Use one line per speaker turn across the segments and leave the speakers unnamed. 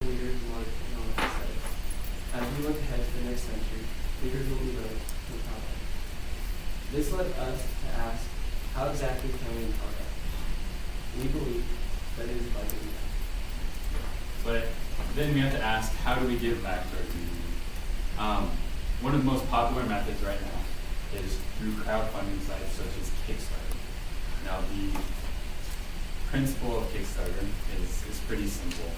leaders in modern technology said. As we look ahead to the next century, leaders will be those who empower others. This led us to ask, how exactly can we empower others? We believe that it is by giving back.
But then we have to ask, how do we give back to our community? One of the most popular methods right now is through crowdfunding sites such as Kickstarter. Now, the principle of Kickstarter is pretty simple.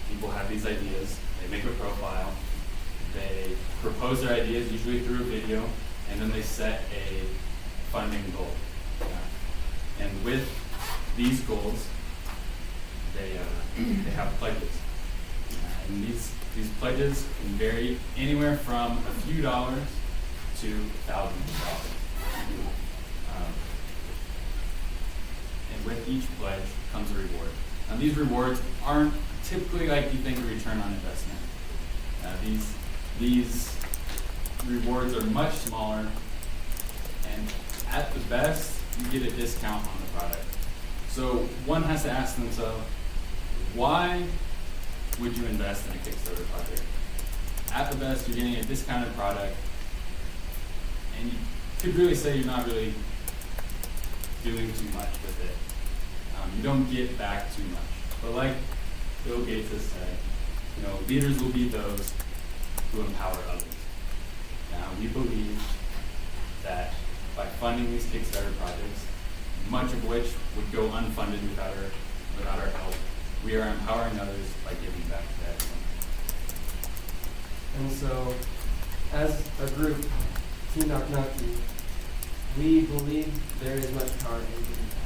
People have these ideas, they make a profile, they propose their ideas usually through a video, and then they set a funding goal. And with these goals, they have pledges. And these pledges can vary anywhere from a few dollars to thousands of dollars. And with each pledge comes a reward. Now, these rewards aren't typically like you think a return on investment. These rewards are much smaller, and at the best, you get a discount on the product. So one has to ask themselves, why would you invest in a Kickstarter project? At the best, you're getting a discounted product, and you could really say you're not really doing too much with it. You don't get back too much. But like Bill Gates has said, leaders will be those who empower others. Now, we believe that by funding these Kickstarter projects, much of which would go unfunded without our help, we are empowering others by giving back to everyone.
And so, as a group, Team Knock Knocky, we believe there is much power in giving back.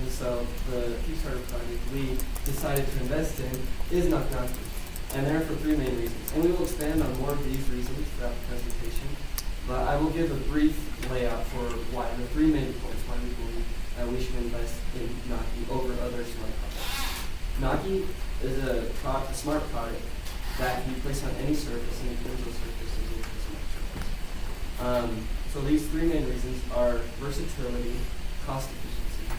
And so, the Kickstarter project we decided to invest in is Knock Knocky. And they're for three main reasons. And we will expand on more of these reasons throughout the presentation. But I will give a brief layout for why, the three main points why we believe that we should invest in Knocky over other smart products. Knocky is a smart product that can be placed on any surface, and individual surface is a smart surface. So these three main reasons are versatility, cost efficiency,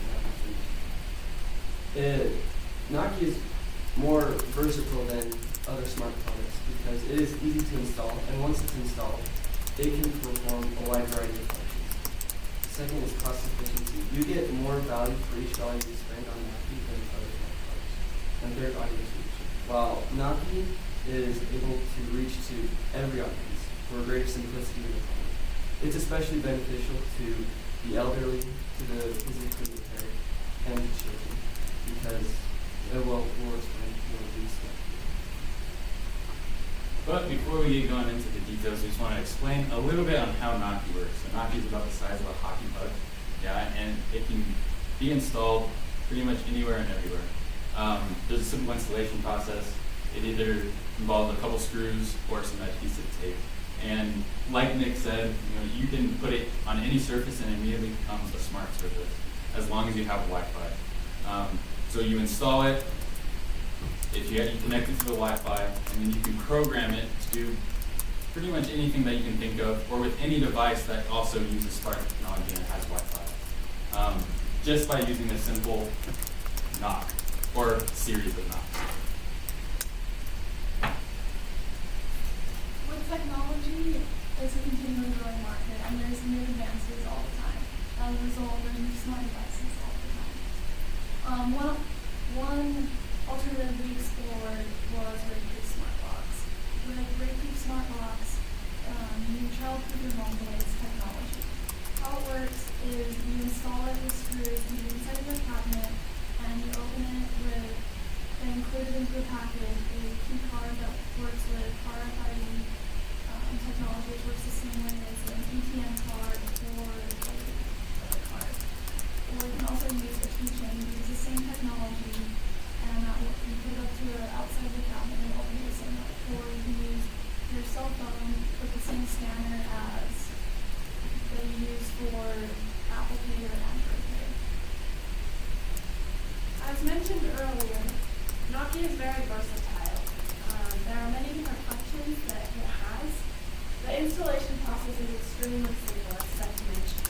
and Knocky is more versatile than other smart products because it is easy to install, and once it's installed, it can perform a wide variety of functions. Second is cost efficiency. You get more value for each dollar you spend on Knocky than other smart products. And third, audience reach. While Knocky is able to reach to every audience for greater simplicity in the phone, it's especially beneficial to the elderly, to the physically impaired, and to children because it will explain more of these stuff.
But before we get going into the details, we just want to explain a little bit on how Knocky works. So Knocky is about the size of a hockey puck, and it can be installed pretty much anywhere and everywhere. There's a simple installation process. It either involves a couple screws or some adhesive tape. And like Nick said, you can put it on any surface and it immediately becomes a smart surface, as long as you have Wi-Fi. So you install it. If you connect it to the Wi-Fi, and then you can program it to do pretty much anything that you can think of, or with any device that also uses smart technology and has Wi-Fi, just by using a simple knock or series of knocks.
With technology, it's a continually growing market, and there's new advances all the time. As a result, there's new smart devices all the time. One alternative we explored was Rakeproof Smart Locks. With Rakeproof Smart Locks, you childproof your home the latest technology. How it works is you install it with screws in the inside of your cabinet, and you open it with an included into the package a key card that works with RFID technology, which works the same way as an ATM card or a debit card. Or you can also use a keychain, use the same technology, and you put it up to the outside of the cabinet and open it the same way. Or you can use your cell phone with the same scanner as that you use for Apple Pay or Android Pay.
As mentioned earlier, Knocky is very versatile. There are many different functions that it has. The installation process is extremely seamless, as mentioned.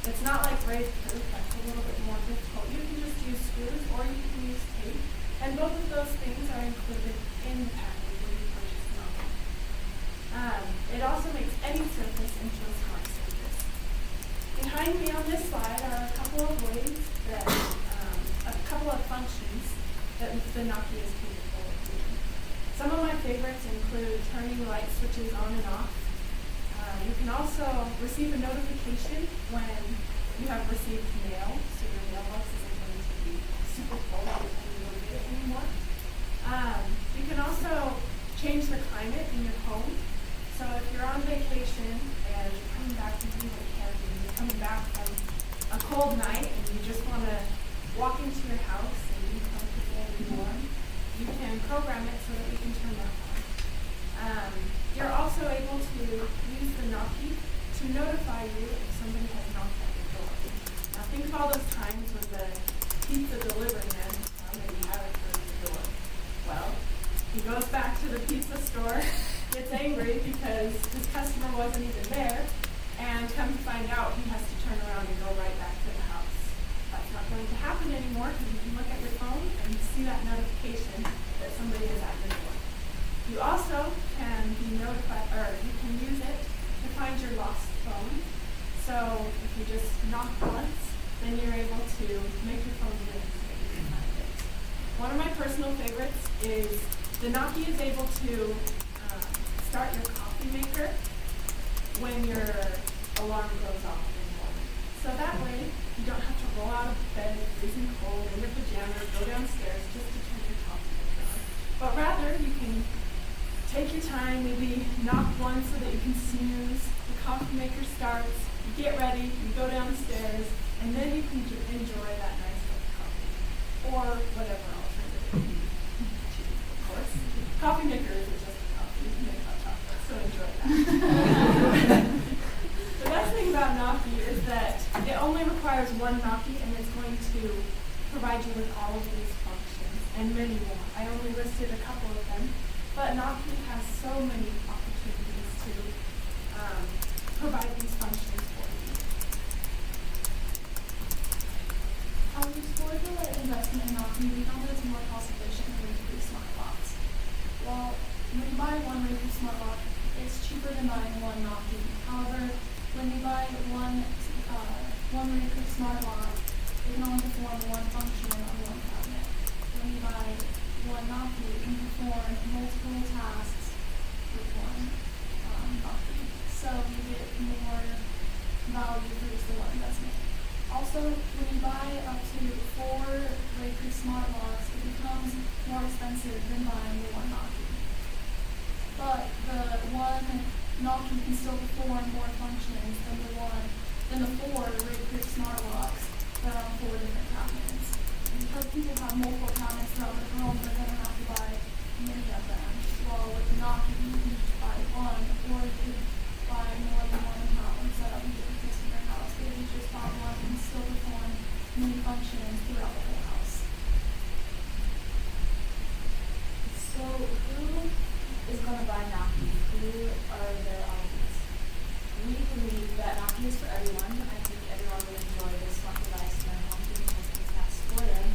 It's not like Rakeproof, that's a little bit more difficult. You can just use screws or you can use tape, and both of those things are included favorites include turning light switches on and off. You can also receive a notification when you have received mail, so your mailbox isn't going to be super full and you won't get it anymore. You can also change the climate in your home. So if you're on vacation and you're coming back from doing camping, you're coming back from a cold night and you just want to walk into your house and be comfortable and warm, you can program it so that you can turn that on. You're also able to use the Knocky to notify you if somebody has knocked at your door. Now think of all those times when the pizza delivery man maybe haven't heard the door. Well, he goes back to the pizza store, gets angry because his customer wasn't even there, and come to find out he has to turn around and go right back to the house. That's not going to happen anymore because you can look at your phone and see that notification that somebody is at your door. You also can be notified, or you can use it to find your lost phone. So if you just knock once, then you're able to make your phone ring so that you can find it. One of my personal favorites is the Knocky is able to start your coffee maker when your alarm goes off in the morning. So that way you don't have to roll out of bed freezing cold in your pajamas, go downstairs just to turn your coffee maker on. But rather you can take your time, maybe knock once so that you can snooze, the coffee maker starts, you get ready, you go downstairs, and then you can enjoy that nice cup of coffee. Or whatever alternative you choose, of course. Coffee maker isn't just a coffee, you can make hot chocolate, so enjoy that. The best thing about Knocky is that it only requires one Knocky and it's going to provide you with all of these functions and many more. I only listed a couple of them. But Knocky has so many opportunities to provide these functions for you.
For the investment in Knocky, we found that it's more cost efficient than Roku smart locks. Well, when you buy one Roku smart lock, it's cheaper than buying one Knocky. However, when you buy one Roku smart lock, it can only perform one function on one cabinet. When you buy one Knocky, you can perform multiple tasks with one Knocky. So you get more value for just the one investment. Also, when you buy up to 4 Roku smart locks, it becomes more expensive than buying the one Knocky. But the one Knocky can still perform more functions than the 4 Roku smart locks that are on 4 different cabinets. Because people have multiple cabinets throughout their home, they're going to have to buy many of them. Well, with the Knocky, you can just buy one, or you could buy more than one and have them set up in different places in your house. But if you just buy one, you can still perform many functions throughout the whole house.
So who is going to buy Knocky? Who are their audience? We believe that Knocky is for everyone. I think everyone would enjoy this smart device in their home because it's fast for them.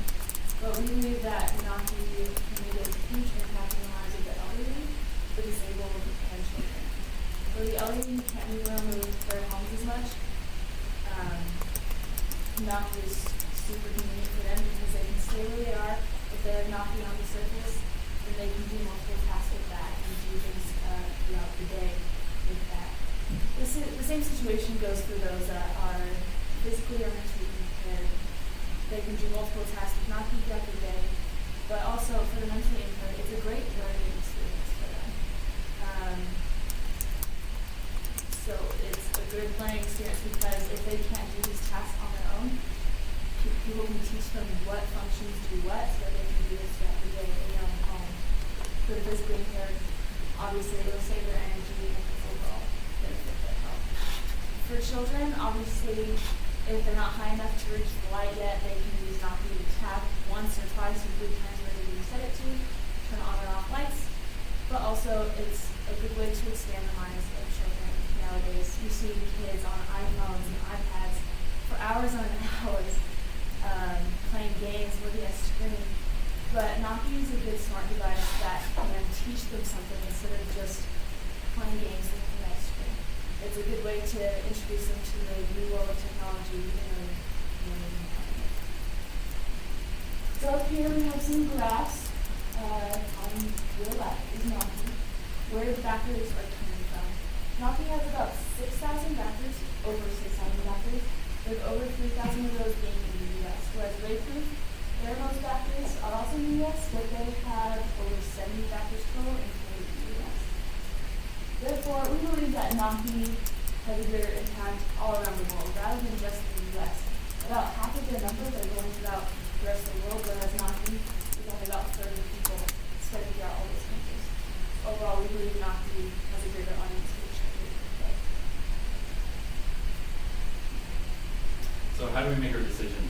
But we believe that Knocky can make a huge impact in the lives of the elderly, the disabled, and children. For the elderly who can't move around their homes as much, Knocky is super convenient for them because they can stay where they are. If they have Knocky on the surface, then they can do multiple tasks with that and do things throughout the day with that. The same situation goes for those that are physically or mentally impaired. They can do multiple tasks with Knocky throughout the day, but also for the mentally impaired, it's a great learning experience for them. So it's a good learning experience because if they can't do these tasks on their own, people can teach them what functions do what so that they can do this throughout the day around the home. For the physically impaired, obviously it'll save their energy and overall benefit their health. For children, obviously, if they're not high enough to reach the light yet, they can use Knocky to tap once or twice or 3 times whatever you set it to, turn on or off lights. But also, it's a good way to expand the minds of children nowadays. You see kids on iPhones and iPads for hours on hours playing games, looking at screen. But Knocky is a good smart device that can teach them something instead of just playing games looking at a screen. It's a good way to introduce them to the new world of technology in a environment. So up here we have some graphs on your left is Knocky. where the backers are coming from. Nokia has about 6,000 backers, over 6,000 backers, with over 3,000 of those being in the U.S., whereas Rayproof, their most backers are also in the U.S., but they have over 70 backers total, including the U.S. Therefore, we believe that Nokia has a greater impact all around the world, rather than just in the U.S. About half of their numbers are going throughout the rest of the world, whereas Nokia is only about 30 people spread throughout all those countries. Overall, we believe Nokia has a greater audience reach.
So how do we make our decision?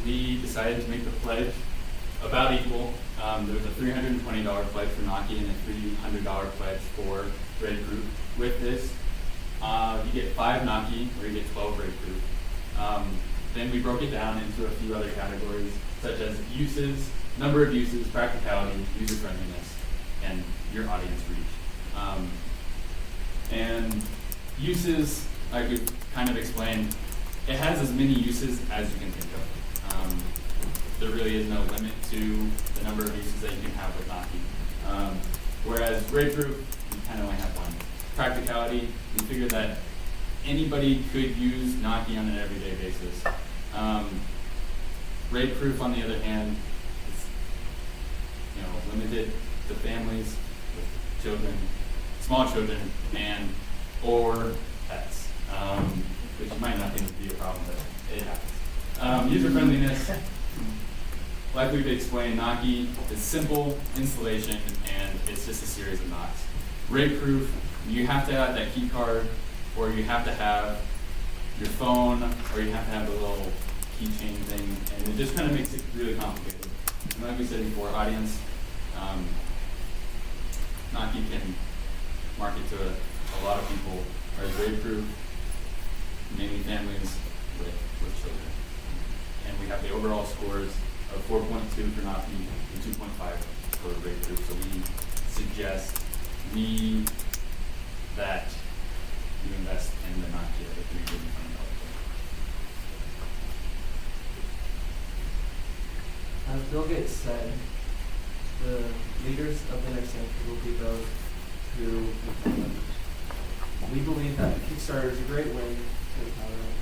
We decided to make the pledge about equal. There was a $320 pledge for Nokia and a $300 pledge for Rayproof. With this, you get 5 Nokia or you get 12 Rayproof. Then we broke it down into a few other categories, such as uses, number of uses, practicality, user friendliness, and your audience reach. And uses, like we've kind of explained, it has as many uses as you can think of. There really is no limit to the number of uses that you can have with Nokia. Whereas Rayproof, you kind of only have one. Practicality, we figured that anybody could use Nokia on an everyday basis. Rayproof, on the other hand, is limited to families with children, small children, and or pets, which you might not think would be a problem, but it happens. User friendliness, like we've explained, Nokia is simple installation and it's just a series of knots. Rayproof, you have to have that key card, or you have to have your phone, or you have to have the little keychain thing, and it just kind of makes it really complicated. And like we said before, audience, Nokia can market to a lot of people, whereas Rayproof, mainly families with children. And we have the overall scores of 4.2 for Nokia and 2.5 for Rayproof. So we suggest that you invest in the Nokia at $320.
As Bill Gates said, the leaders of the next century will be those who empower others. We believe that Kickstarter is a great way to empower others.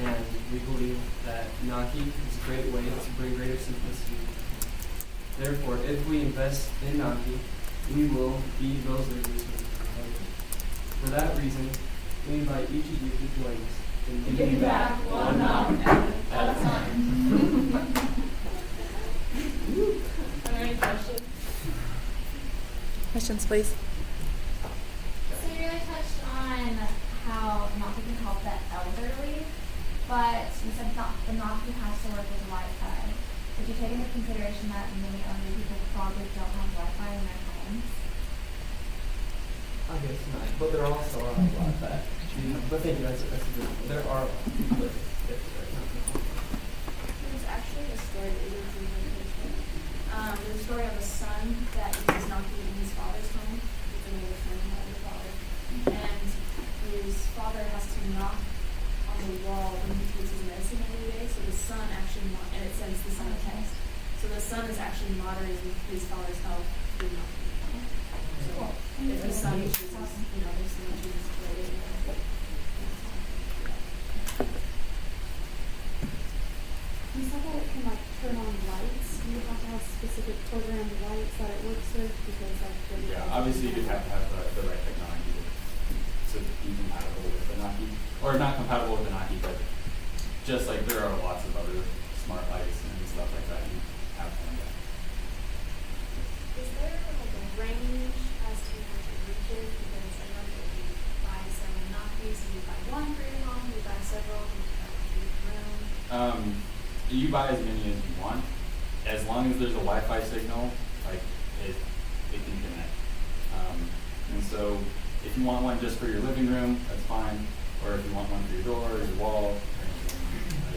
And we believe that Nokia is a great way to bring greater simplicity. Therefore, if we invest in Nokia, we will be those leaders who empower others. For that reason, we invite each of you to join us in giving back one Nokia at a time.
Are there any questions?
Questions, please.
So you really touched on how Nokia can help the elderly, but you said the Nokia has to work with Wi-Fi. Did you take into consideration that many elderly people probably don't have Wi-Fi in their homes?
I guess not, but there also are a lot that. But thank you, that's a good one. There are a lot of people that
There's actually a story that is really interesting. There's a story of a son that is Nokia in his father's home. He's an older son, not his father. And his father has to knock on the wall when he takes his medicine every day. So the son actually, and it sends the son a text. So the son is actually monitoring his father's health through Nokia. So if the son chooses, if someone chooses to play it.
You said that it can turn on lights. Do you have to have specific programmed lights that it works with? Because
Yeah, obviously you have to have the right technology to be compatible with the Nokia, or not compatible with the Nokia, but just like there are lots of other smart lights and stuff like that you have to have that.
Is there like a range as to how much it reaches? Because I know that you buy some Nokias, and you buy one for your home, you buy several, and you buy one for your room.
You buy as many as you want, as long as there's a Wi-Fi signal, like it can connect. And so if you want one just for your living room, that's fine, or if you want one for your door, or your wall, or anything,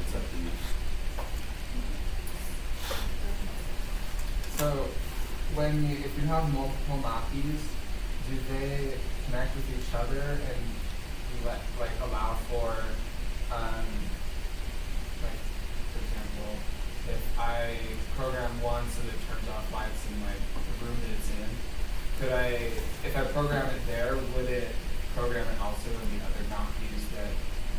it's up to you.
So, if you have multiple Nokias, do they connect with each other and allow for, for example, if I program one so that it turns off lights in like the room that it's in, could I, if I program it there, would it program it also in the other Noctis that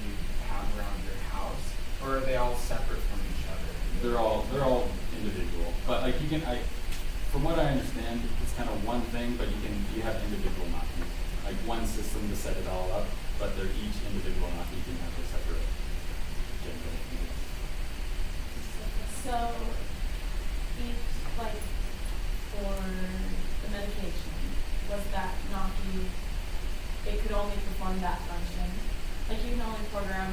you have around your house? Or are they all separate from each other?
They're all individual, but like you can, from what I understand, it's kind of one thing, but you have individual Noctis, like one system to set it all up, but they're each individual Noctis can have a separate generator.
So, each, like, for the medication, was that Nocky, it could only perform that function? Like, you can only program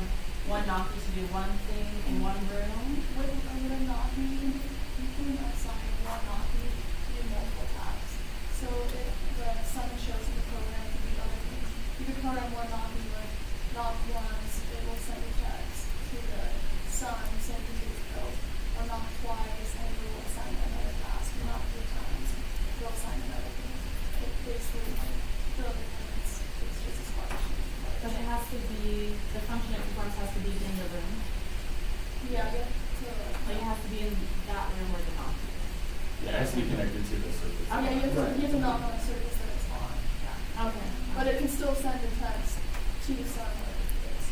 one Nocky to do one thing in one room?
With a Nocky, you can assign one Nocky to do multiple tasks. So if the sun shows in the program to do other things, you can program one Nocky with knock once, it will send a text to the sun saying to do his pills, or knock twice and it will assign another task, or knock 3 times, it will assign another thing. It basically like the other things, it's just a smart machine.
But it has to be, the function it performs has to be in the room?
Yeah, you have to
Like, it has to be in that room where the Nocky is?
Yeah, it has to be connected to the surface.
yeah, you have to knock on a surface that it's on.
Okay.
But it can still send a text to the sun where it is.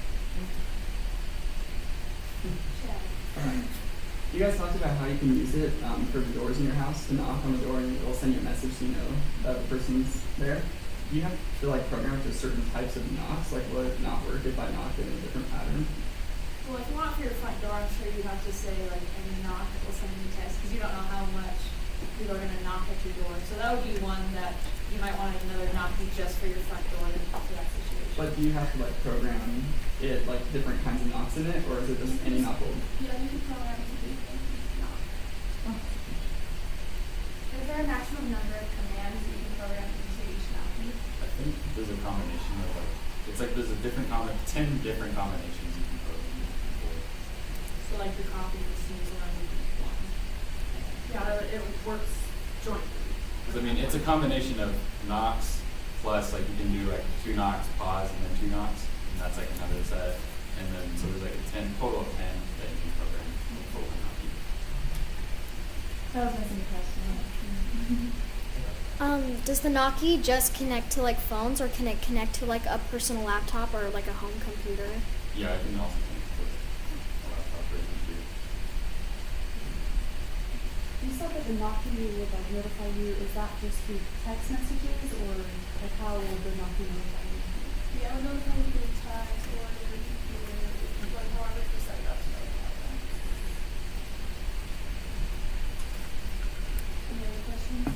You guys talked about how you can use it for the doors in your house to knock on the door and it'll send you a message so you know that the person's there. Do you have to like program it to certain types of knocks? Like will it not work if I knock it in a different pattern?
Well, if you want for your front door, I'm sure you have to say, like, any knock that will send you a text, because you don't know how much people are going to knock at your door. So that would be one that you might want another Nocky just for your front door for that situation.
But do you have to like program it like different kinds of knocks in it, or is it just any knock will?
Yeah, you can program it to do anything.
Is there a maximum number of commands that you can program into each Nocky?
I think there's a combination of like, it's like there's a 10 different combinations you can program for.
So, like, the copy receives only one. Yeah, it works jointly.
Because I mean, it's a combination of knocks plus like you can do like 2 knocks, pause, and then 2 knocks, and that's like another set. And then so there's like a total of 10 that you can program for one Nocky.
That was my second question.
Does the Nocky just connect to like phones, or can it connect to like a personal laptop or like a home computer?
Yeah, I can also connect with a laptop or a computer.
You said that the Nocky would like notify you. Is that just through text messages, or like how will the Nocky notify you?
Yeah, I would notify you through text or your computer, like however you set it up to notify them.
Any other questions?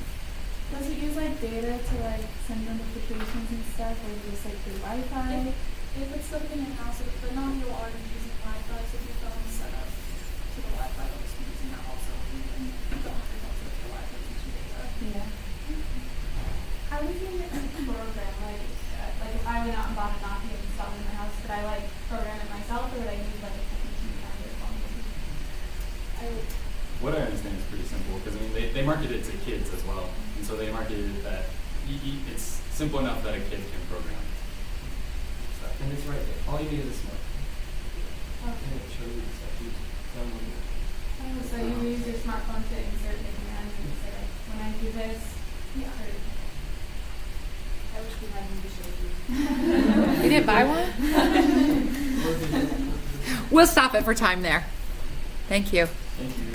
Does it use like data to like send notifications and stuff, or just like through Wi-Fi?
If it's something in house, but not you're already using Wi-Fi, so if your phone is set up to the Wi-Fi, it'll just be using that also. You don't have to go to the Wi-Fi to use data.
Yeah.
How would you program, like if I went out and bought a Nocky and installed it in my house, could I like program it myself, or would I need like a technician to find it on
What I understand is pretty simple because I mean they market it to kids as well, and so they marketed it that it's simple enough that a kid can program. So.
And it's right there. All you need is a smartphone. And it shows you the stuff you download.
So you use your smartphone to insert the commands and say, like, when I do this,
Yeah.
I wish we had one to show you.
You didn't buy one? We'll stop it for time there. Thank you.
Thank you.